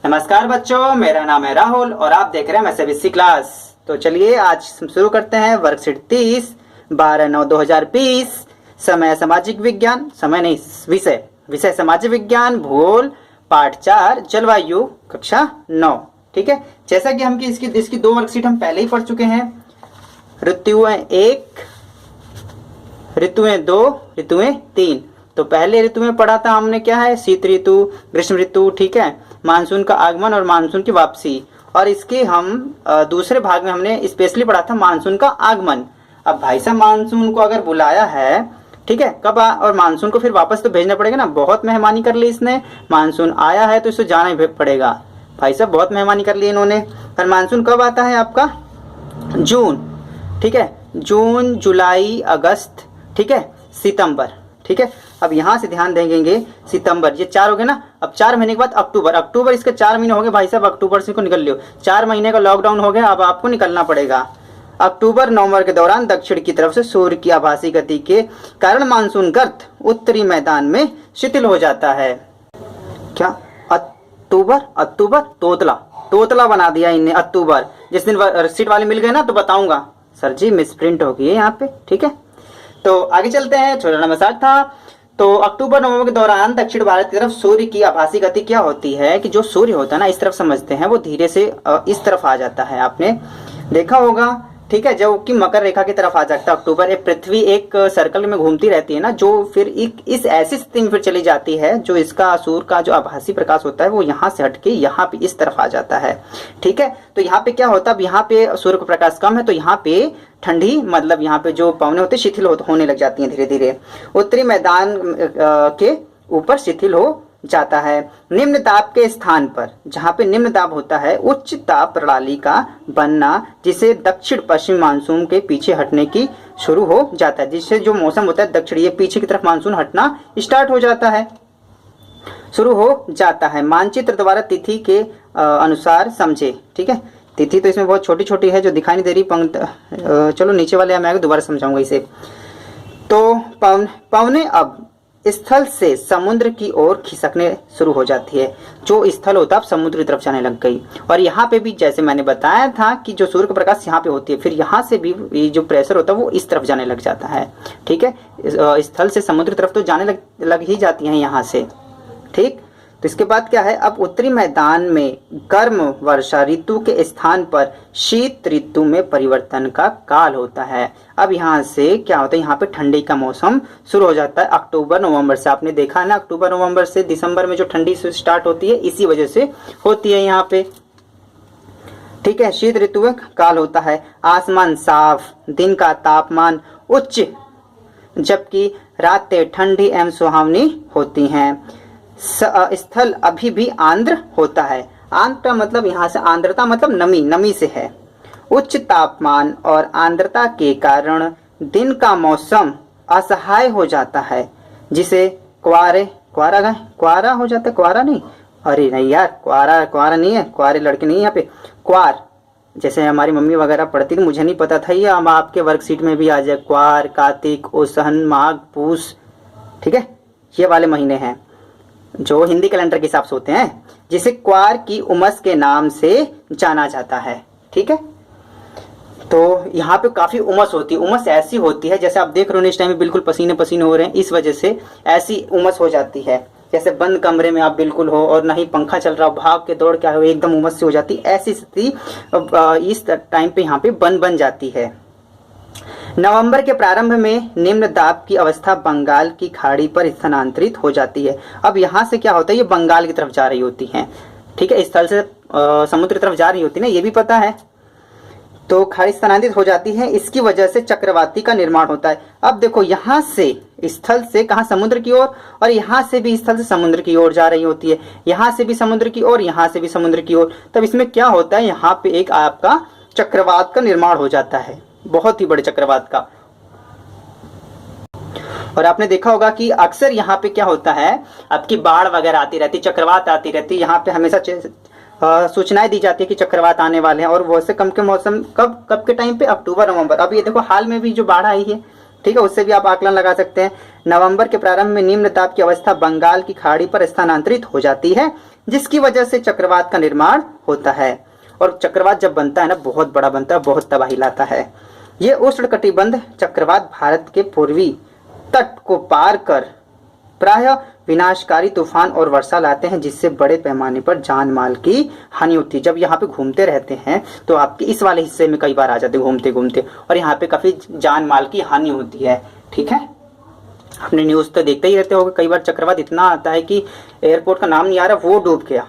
नमस्कार बच्चों, मेरा नाम है राहुल और आप देख रहे हैं मैथमेटिक्स क्लास। तो चलिए आज शुरू करते हैं वर्कशीट 30 12/9/2020। समय सामाजिक विज्ञान, समय नहीं विषय विषय सामाजिक विज्ञान भूगोल पाठ 4 जलवायु कक्षा 9। ठीक है, जैसा कि हम इसकी दो वर्कशीट हम पहले ही पढ़ चुके हैं। ऋतुएं 1, ऋतुएं 2, ऋतुएं 3। तो पहले ऋतु में पढ़ा था हमने क्या है, शीत ऋतु, ग्रीष्म ऋतु, ठीक है, मानसून का आगमन और मानसून की वापसी। और इसके हम दूसरे भाग में हमने स्पेशली पढ़ा था मानसून का आगमन। अब भाई साहब मानसून को अगर बुलाया है, ठीक है, कब और मानसून को फिर वापस तो भेजना पड़ेगा ना। बहुत मेहमानी कर ली इसने, मानसून आया है तो इसे जाना ही पड़ेगा। भाई साहब बहुत मेहमानी कर ली इन्होंने। और मानसून कब आता है आपका, जून, ठीक है, जून जुलाई अगस्त, ठीक है, सितंबर, ठीक है। अब यहां से ध्यान देंगे सितंबर, ये 4 हो गए ना। अब 4 महीने के बाद अक्टूबर, अक्टूबर इसके 4 महीने हो गए भाई साहब। अक्टूबर से को निकल लियो, 4 महीने का लॉकडाउन हो गया, अब आपको निकलना पड़ेगा। अक्टूबर नवंबर के दौरान दक्षिण की तरफ से सूर्य की आभासी गति के कारण मानसून गर्त उत्तरी मैदान में शिथिल हो जाता है। क्या अक्टूबर, अक्टूबर तोतला, तोतला बना दिया इनने अक्टूबर। जिस दिन सीट वाले मिल गए ना तो बताऊंगा सर जी मिसप्रिंट हो गई है यहाँ पे, ठीक है। तो आगे चलते हैं, छोटा नंबर 7 था। तो अक्टूबर नवंबर के दौरान दक्षिण भारत की तरफ सूर्य की आभासी गति क्या होती है कि जो सूर्य होता है ना, इस तरफ समझते हैं, वो धीरे से इस तरफ आ जाता है। आपने देखा होगा, ठीक है, जो कि मकर रेखा की तरफ आ जाता है अक्टूबर। पृथ्वी एक सर्कल में घूमती रहती है ना, जो फिर इस ऐसी स्थिति में फिर चली जाती है, जो इसका सूर्य का जो आभासी प्रकाश होता है वो यहाँ से हटके यहाँ पे इस तरफ आ जाता है, ठीक है। तो यहाँ पे क्या होता है, अब यहाँ पे सूर्य का प्रकाश कम है तो यहाँ पे ठंडी, मतलब यहाँ पे जो पवने होते शिथिल होने लग जाती हैं धीरे धीरे। उत्तरी मैदान के ऊपर शिथिल हो जाता है। निम्न दाब के स्थान पर, जहाँ पे निम्न दाब होता है, उच्च ताप प्रणाली का बनना, जिसे दक्षिण पश्चिम मानसून के पीछे हटने की शुरू हो जाता है। जिससे जो मौसम होता है दक्षिण, ये पीछे की तरफ मानसून हटना स्टार्ट हो जाता है, शुरू हो जाता है। मानचित्र द्वारा तिथि के अनुसार समझे, ठीक है। तिथि तो इसमें बहुत छोटी छोटी है जो दिखाई नहीं दे रही, चलो नीचे वाले मैं दोबारा समझाऊंगा इसे। तो पवने अब स्थल से समुद्र की ओर खिसकने शुरू हो जाती है। जो स्थल होता है समुद्र की तरफ जाने लग गई। और यहाँ पे भी जैसे मैंने बताया था कि जो सूर्य का प्रकाश यहाँ पे होती है, फिर यहाँ से भी जो प्रेशर होता है वो इस तरफ जाने लग जाता है, ठीक है। स्थल से समुद्र की तरफ तो जाने लग ही जाती है यहाँ से, ठीक। तो इसके बाद क्या है, अब उत्तरी मैदान में गर्म वर्षा ऋतु के स्थान पर शीत ऋतु में परिवर्तन का काल होता है। अब यहाँ से क्या होता है, यहाँ पे ठंडी का मौसम शुरू हो जाता है अक्टूबर नवंबर से। आपने देखा है ना, अक्टूबर नवंबर से दिसंबर में जो ठंडी स्टार्ट होती है इसी वजह से होती है यहाँ पे, ठीक है। शीत ऋतु में काल होता है। आसमान साफ, दिन का तापमान उच्च, जबकि रातें ठंडी एवं सुहावनी होती हैं। स्थल अभी भी आर्द्र होता है। आर्द्र मतलब यहाँ से आर्द्रता मतलब नमी, नमी से है। उच्च तापमान और आर्द्रता के कारण दिन का मौसम असहाय हो जाता है, जिसे क्वारा हो जाता है। क्वारा नहीं, अरे नहीं यार, क्वारा नहीं है, क्वारे लड़के नहीं है यहाँ पे, क्वार जैसे हमारी मम्मी वगैरह पढ़ती थी, मुझे नहीं पता था ये, अब आपके वर्कशीट में भी आ जाए। क्वार, कार्तिक, ओसहन, माघ, पूस, ठीक है, ये वाले महीने हैं जो हिंदी कैलेंडर के हिसाब से होते हैं, जिसे क्वार की उमस के नाम से जाना जाता है, ठीक है। तो यहाँ पे काफी उमस होती है। उमस ऐसी होती है जैसे आप देख रहे हो इस टाइम में बिल्कुल पसीने पसीने हो रहे हैं, इस वजह से ऐसी उमस हो जाती है। जैसे बंद कमरे में आप बिल्कुल हो और ना ही पंखा चल रहा हो, भाग के दौड़ क्या हो, एकदम उमस से हो जाती है। ऐसी स्थिति इस टाइम पे यहाँ पे बन जाती है। नवंबर के प्रारंभ में निम्न दाब की अवस्था बंगाल की खाड़ी पर स्थानांतरित हो जाती है। अब यहाँ से क्या होता है, ये बंगाल की तरफ जा रही होती हैं, ठीक है, स्थल से समुद्र की तरफ जा रही होती है ना, ये भी पता है। तो खाड़ी स्थानांतरित हो जाती है, इसकी वजह से चक्रवाती का निर्माण होता है। अब देखो यहाँ से स्थल से कहाँ, समुद्र की ओर, और यहाँ से भी स्थल से समुद्र की ओर जा रही होती है, यहाँ से भी समुद्र की ओर, यहाँ से भी समुद्र की ओर। तब इसमें क्या होता है, यहाँ पे एक आपका चक्रवात का निर्माण हो जाता है, बहुत ही बड़े चक्रवात का। और आपने देखा होगा कि अक्सर यहाँ पे क्या होता है, आपकी बाढ़ वगैरह आती रहती, चक्रवात आती रहती, यहाँ पे हमेशा सूचनाएं दी जाती है कि चक्रवात आने वाले हैं। और वैसे कम के मौसम कब के टाइम पे, अक्टूबर नवंबर। अब ये देखो हाल में भी जो बाढ़ आई है, ठीक है, उससे भी आप आकलन लगा सकते हैं। नवंबर के प्रारंभ में निम्न दाब की अवस्था बंगाल की खाड़ी पर स्थानांतरित हो जाती है, जिसकी वजह से चक्रवात का निर्माण होता है। और चक्रवात जब बनता है ना, बहुत बड़ा बनता है, बहुत तबाही लाता है। ये उष्णकटिबंध चक्रवात भारत के पूर्वी तट को पार कर प्रायः विनाशकारी तूफान और वर्षा लाते हैं, जिससे बड़े पैमाने पर जान माल की हानि होती है। जब यहाँ पे घूमते रहते हैं तो आपके इस वाले हिस्से में कई बार आ जाते हैं घूमते घूमते, और यहाँ पे काफी जान माल की हानि होती है। ठीक है, आपने न्यूज तो देखते ही रहते होगे, कई बार चक्रवात इतना आता है कि एयरपोर्ट का नाम नहीं आ रहा, वो डूब गया।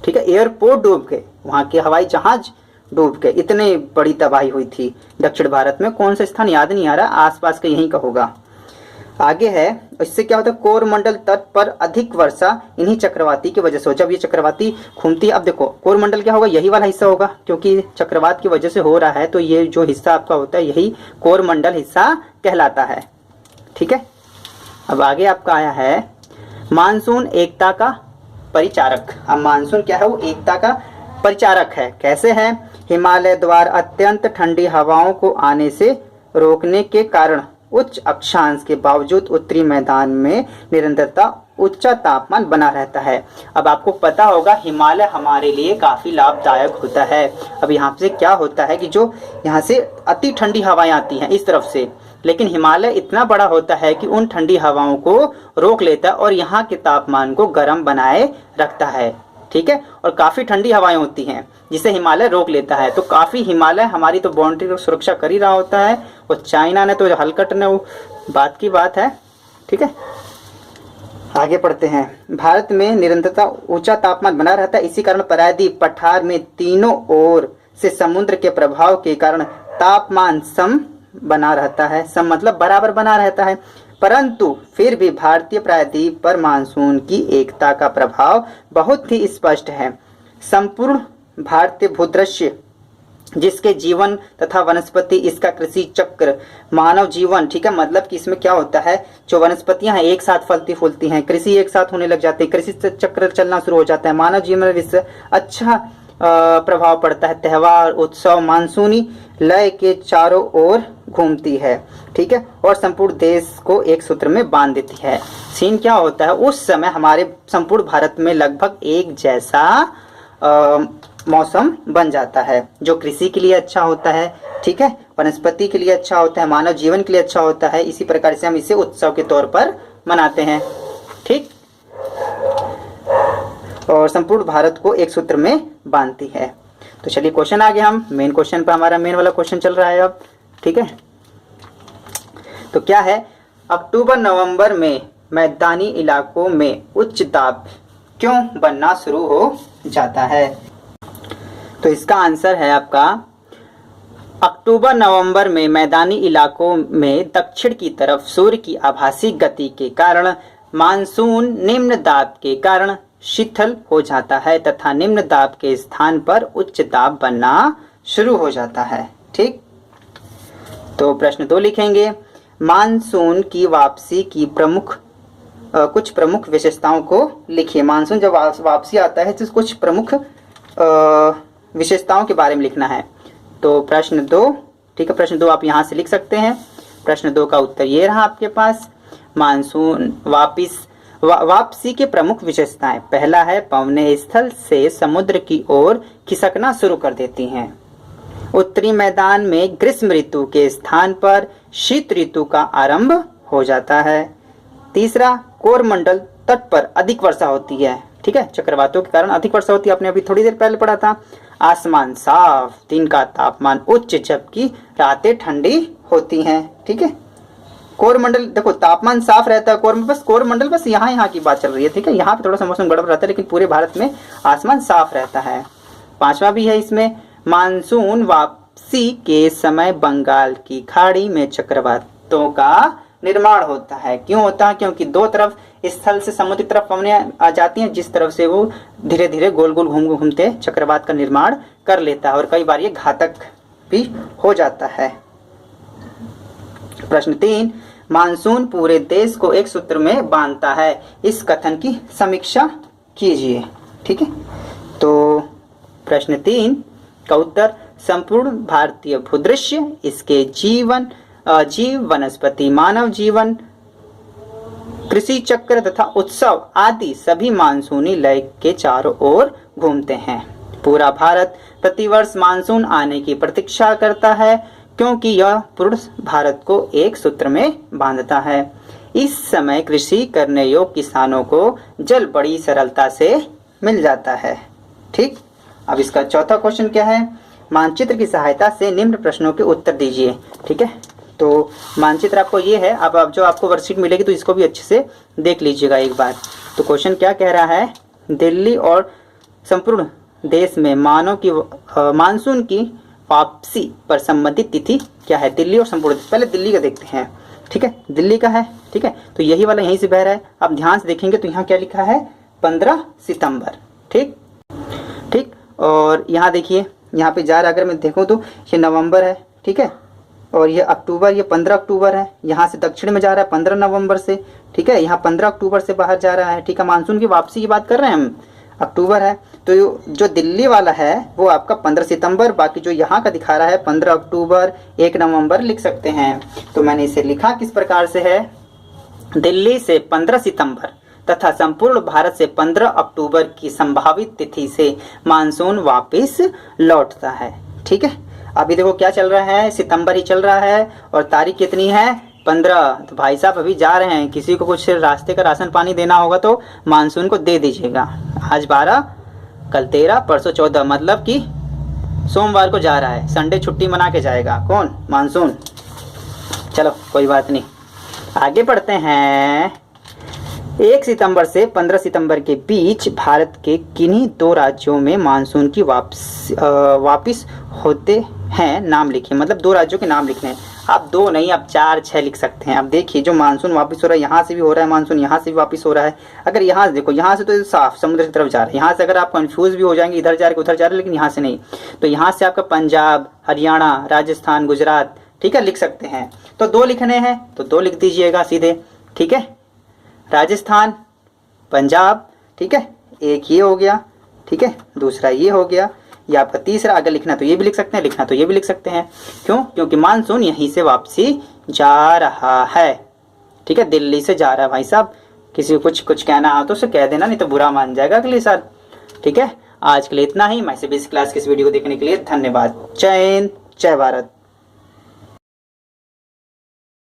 ठीक है, एयरपोर्ट डूब गए, वहां के हवाई जहाज डूब गए, इतने बड़ी तबाही हुई थी दक्षिण भारत में। कौन सा स्थान याद नहीं आ रहा, आसपास का यहीं का होगा। आगे है, इससे क्या होता है, कोरमंडल तट पर अधिक वर्षा इन्हीं चक्रवाती की वजह से हो। जब ये चक्रवाती घूमती है, अब देखो कोरमंडल क्या होगा, यही वाला हिस्सा होगा, क्योंकि चक्रवात की वजह से हो रहा है, तो ये जो हिस्सा आपका होता है यही कोरमंडल हिस्सा कहलाता है। ठीक है, अब आगे आपका आया है मानसून एकता का परिचारक। अब मानसून क्या है, वो एकता का परिचारक है। कैसे है, हिमालय द्वारा अत्यंत ठंडी हवाओं को आने से रोकने के कारण उच्च अक्षांश के बावजूद उत्तरी मैदान में निरंतरता उच्च तापमान बना रहता है। अब आपको पता होगा हिमालय हमारे लिए काफी लाभदायक होता है। अब यहाँ से क्या होता है कि जो यहाँ से अति ठंडी हवाएं आती हैं इस तरफ से, लेकिन हिमालय इतना बड़ा होता है कि उन ठंडी हवाओं को रोक लेता है और यहाँ के तापमान को गर्म बनाए रखता है। ठीक है, और काफी ठंडी हवाएं होती हैं जिसे हिमालय रोक लेता है। तो काफी हिमालय हमारी तो बाउंड्री की सुरक्षा कर ही रहा होता है, और चाइना ने तो हलकट ने, वो बात की बात है। ठीक है, आगे पढ़ते हैं। भारत में निरंतरता ऊंचा तापमान बना रहता है, इसी कारण प्रायद्वीप पठार में तीनों ओर से समुद्र के प्रभाव के कारण तापमान सम बना रहता है। सम मतलब बराबर बना रहता है, परंतु फिर भी भारतीय प्रायद्वीप पर मानसून की एकता का प्रभाव बहुत ही स्पष्ट है। संपूर्ण भारतीय भूदृश्य, जिसके जीवन तथा वनस्पति, इसका कृषि चक्र, मानव जीवन, ठीक है, मतलब कि इसमें क्या होता है, जो वनस्पतियां हैं एक साथ फलती फूलती हैं, कृषि एक साथ होने लग जाती है, कृषि चक्र चलना शुरू हो जाता है, मानव जीवन में इससे अच्छा प्रभाव पड़ता है। त्योहार, उत्सव, मानसूनी लय के चारों ओर घूमती है। ठीक है, और संपूर्ण देश को एक सूत्र में बांध देती है। सीन क्या होता है, उस समय हमारे संपूर्ण भारत में लगभग एक जैसा मौसम बन जाता है, जो कृषि के लिए अच्छा होता है। ठीक है, वनस्पति के लिए अच्छा होता है, मानव जीवन के लिए अच्छा होता है। इसी प्रकार से हम इसे उत्सव के तौर पर मनाते हैं। ठीक, और संपूर्ण भारत को एक सूत्र में बांधती है। तो चलिए क्वेश्चन आ गया, हम मेन क्वेश्चन पर, हमारा मेन वाला क्वेश्चन चल रहा है अब। ठीक है, तो क्या है, अक्टूबर नवंबर में मैदानी इलाकों में उच्च दाब क्यों बनना शुरू हो जाता है? तो इसका आंसर है आपका, अक्टूबर नवंबर में मैदानी इलाकों में दक्षिण की तरफ सूर्य की आभासी गति के कारण मानसून निम्न दाब के कारण शिथिल हो जाता है तथा निम्न दाब के स्थान पर उच्च दाब बनना शुरू हो जाता है। ठीक, तो प्रश्न 2 लिखेंगे, मानसून की वापसी की कुछ प्रमुख विशेषताओं को लिखिए। मानसून जब वापसी आता है तो कुछ प्रमुख विशेषताओं के बारे में लिखना है। तो प्रश्न 2, ठीक है, प्रश्न 2 आप यहाँ से लिख सकते हैं। प्रश्न 2 का उत्तर ये रहा आपके पास, मानसून वापसी के प्रमुख विशेषताएं। पहला है, पवनें स्थल से समुद्र की ओर खिसकना शुरू कर देती हैं। उत्तरी मैदान में ग्रीष्म ऋतु के स्थान पर शीत ऋतु का आरंभ हो जाता है। तीसरा, कोरमंडल तट पर अधिक वर्षा होती है। ठीक है, चक्रवातों के कारण अधिक वर्षा होती है, आपने अभी थोड़ी देर पहले पढ़ा था। आसमान साफ, दिन का तापमान उच्च जबकि रातें ठंडी होती हैं। ठीक है, कोरमंडल देखो तापमान साफ रहता है, कोरमंडल बस यहाँ की बात चल रही है। ठीक है, यहाँ पे थोड़ा सा मौसम गड़बड़ रहता है, लेकिन पूरे भारत में आसमान साफ रहता है। 5वां भी है इसमें, मानसून वापसी के समय बंगाल की खाड़ी में चक्रवातों का निर्माण होता है। क्यों होता है? क्योंकि दो तरफ स्थल से समुद्र की तरफ पवनें आ जाती हैं, जिस तरफ से वो धीरे धीरे गोल गोल घूमते चक्रवात का निर्माण कर लेता है, और कई बार ये घातक भी हो जाता है। प्रश्न 3, मानसून पूरे देश को एक सूत्र में बांधता है, इस कथन की समीक्षा कीजिए। ठीक है, तो प्रश्न 3 का उत्तर, संपूर्ण भारतीय भूदृश्य, इसके जीव, वनस्पति, मानव जीवन कृषि चक्र तथा उत्सव आदि सभी मानसूनी लय के चारों ओर घूमते हैं। पूरा भारत प्रतिवर्ष मानसून आने की प्रतीक्षा करता है, क्योंकि यह पूर्ण भारत को एक सूत्र में बांधता है। इस समय कृषि करने योग्य किसानों को जल बड़ी सरलता से मिल जाता है। ठीक, अब इसका चौथा क्वेश्चन क्या है? मानचित्र की सहायता से निम्न प्रश्नों के उत्तर दीजिए। ठीक है, तो मानचित्र आपको ये है। अब जो आपको वर्कशीट मिलेगी तो इसको भी अच्छे से देख लीजिएगा एक बार। तो क्वेश्चन क्या कह रहा है? दिल्ली और संपूर्ण देश में मानसून की वापसी पर संबंधित तिथि क्या है? दिल्ली और संपूर्ण देश। पहले दिल्ली का देखते हैं। ठीक है, दिल्ली का है। ठीक है, तो यही वाला यहीं से बह रहा है। अब ध्यान से देखेंगे तो यहाँ क्या लिखा है? 15 सितंबर। ठीक ठीक, और यहाँ देखिए, यहाँ पे जा रहा, अगर मैं देखूँ तो ये नवंबर है। ठीक है, और ये अक्टूबर, ये 15 अक्टूबर है। यहाँ से दक्षिण में जा रहा है 15 नवंबर से। ठीक है, यहाँ 15 अक्टूबर से बाहर जा रहा है। ठीक है, मानसून की वापसी की बात कर रहे हैं हम, अक्टूबर है। तो जो दिल्ली वाला है वो आपका 15 सितंबर, बाकी जो यहाँ का दिखा रहा है 15 अक्टूबर, 1 नवंबर लिख सकते हैं। तो मैंने इसे लिखा किस प्रकार से है? दिल्ली से 15 सितंबर तथा संपूर्ण भारत से 15 अक्टूबर की संभावित तिथि से मानसून वापस लौटता है। ठीक है, अभी देखो क्या चल रहा है? सितंबर ही चल रहा है और तारीख कितनी है? 15। तो भाई साहब अभी जा रहे हैं, किसी को कुछ रास्ते का राशन पानी देना होगा तो मानसून को दे दीजिएगा। आज 12, कल 13, परसों 14, मतलब कि सोमवार को जा रहा है। संडे छुट्टी मना के जाएगा। कौन? मानसून। चलो कोई बात नहीं, आगे बढ़ते हैं। 1 सितंबर से 15 सितंबर के बीच भारत के किन्हीं 2 राज्यों में मानसून की वापिस होते हैं, नाम लिखिए। मतलब 2 राज्यों के नाम लिखने हैं। आप 2 नहीं, आप 4, 6 लिख सकते हैं। अब देखिए, जो मानसून वापस हो रहा है, यहाँ से भी हो रहा है मानसून, यहाँ से भी वापस हो रहा है। अगर यहाँ से देखो, यहाँ से तो साफ समुद्र की तरफ जा रहा है। यहाँ से अगर आप कंफ्यूज भी हो जाएंगे, इधर जा रहे उधर जा रहे, लेकिन यहाँ से नहीं। तो यहाँ से आपका पंजाब, हरियाणा, राजस्थान, गुजरात, ठीक है, लिख सकते हैं। तो 2 लिखने हैं तो 2 लिख दीजिएगा सीधे। ठीक है, राजस्थान, पंजाब। ठीक है, एक ये हो गया। ठीक है, दूसरा ये हो गया। ये आपका तीसरा। अगर लिखना तो ये भी लिख सकते हैं, लिखना तो ये भी लिख सकते हैं। क्यों? क्योंकि मानसून यहीं से वापसी जा रहा है। ठीक है, दिल्ली से जा रहा है। भाई साहब किसी को कुछ कहना हो तो उसे कह देना, नहीं तो बुरा मान जाएगा अगले साल। ठीक है, आज के लिए इतना ही। मैं से बेसिक क्लास की इस वीडियो को देखने के लिए धन्यवाद। जय हिंद, जय भारत।